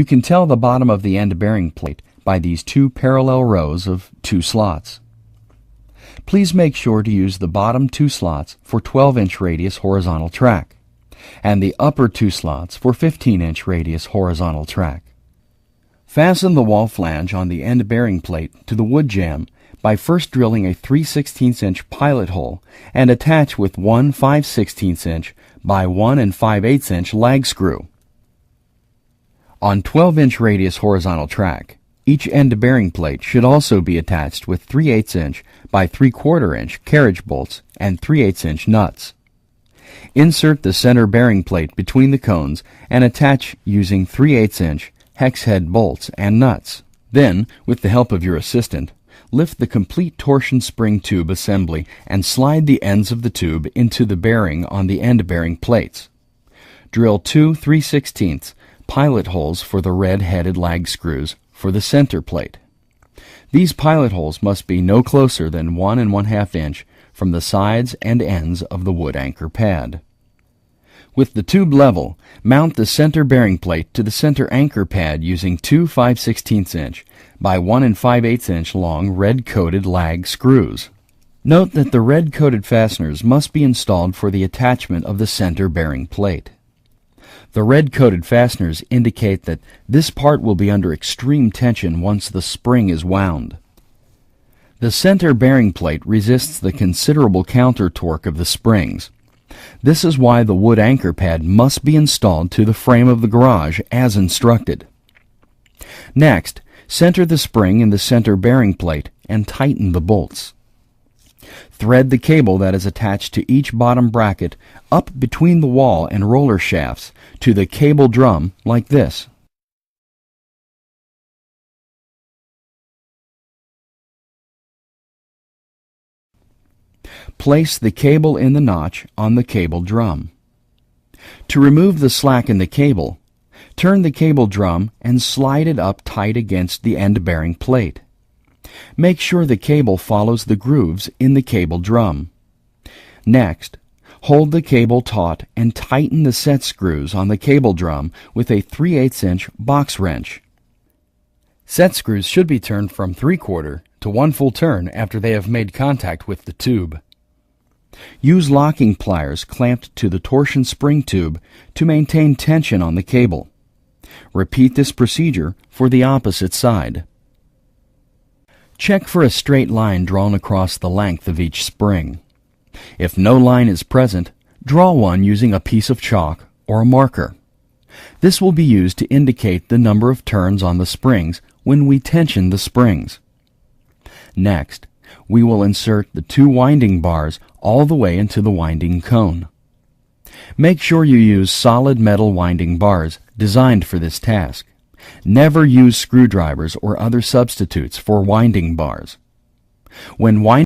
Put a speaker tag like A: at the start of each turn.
A: You can tell the bottom of the end bearing plate by these two parallel rows of 2 slots. Please make sure to use the bottom 2 slots for 12-inch radius horizontal track, and the upper 2 slots for 15-inch radius horizontal track. Fasten the wall flange on the end bearing plate to the wood jamb by first drilling a 3/16-inch pilot hole and attach with one 5/16-inch by 1 5/8-inch lag screw. On 12-inch radius horizontal track, each end bearing plate should also be attached with 3/8-inch by 3/4-inch carriage bolts and 3/8-inch nuts. Insert the center bearing plate between the cones and attach using 3/8-inch hex head bolts and nuts. Then, with the help of your assistant, lift the complete torsion spring tube assembly and slide the ends of the tube into the bearing on the end bearing plates. Drill 2 3/16 pilot holes for the red-headed lag screws for the center plate. These pilot holes must be no closer than 1 1/2 inch from the sides and ends of the wood anchor pad. With the tube level, mount the center bearing plate to the center anchor pad using two 5/16-inch by 1 5/8-inch long red-coated lag screws. Note that the red-coated fasteners must be installed for the attachment of the center bearing plate. The red-coated fasteners indicate that this part will be under extreme tension once the spring is wound. The center bearing plate resists the considerable counter torque of the springs. This is why the wood anchor pad must be installed to the frame of the garage as instructed. Next, center the spring in the center bearing plate and tighten the bolts. Thread the cable that is attached to each bottom bracket up between the wall and roller shafts to the cable drum like this. Place the cable in the notch on the cable drum. To remove the slack in the cable, turn the cable drum and slide it up tight against the end bearing plate. Make sure the cable follows the grooves in the cable drum. Next, hold the cable taut and tighten the set screws on the cable drum with a 3/8-inch box wrench. Set screws should be turned from 3/4 to 1 full turn after they have made contact with the tube. Use locking pliers clamped to the torsion spring tube to maintain tension on the cable. Repeat this procedure for the opposite side. Check for a straight line drawn across the length of each spring. If no line is present, draw one using a piece of chalk or a marker. This will be used to indicate the number of turns on the springs when we tension the springs. Next, we will insert the 2 winding bars all the way into the winding cone. Make sure you use solid metal winding bars designed for this task. Never use screwdrivers or other substitutes for winding bars. When winding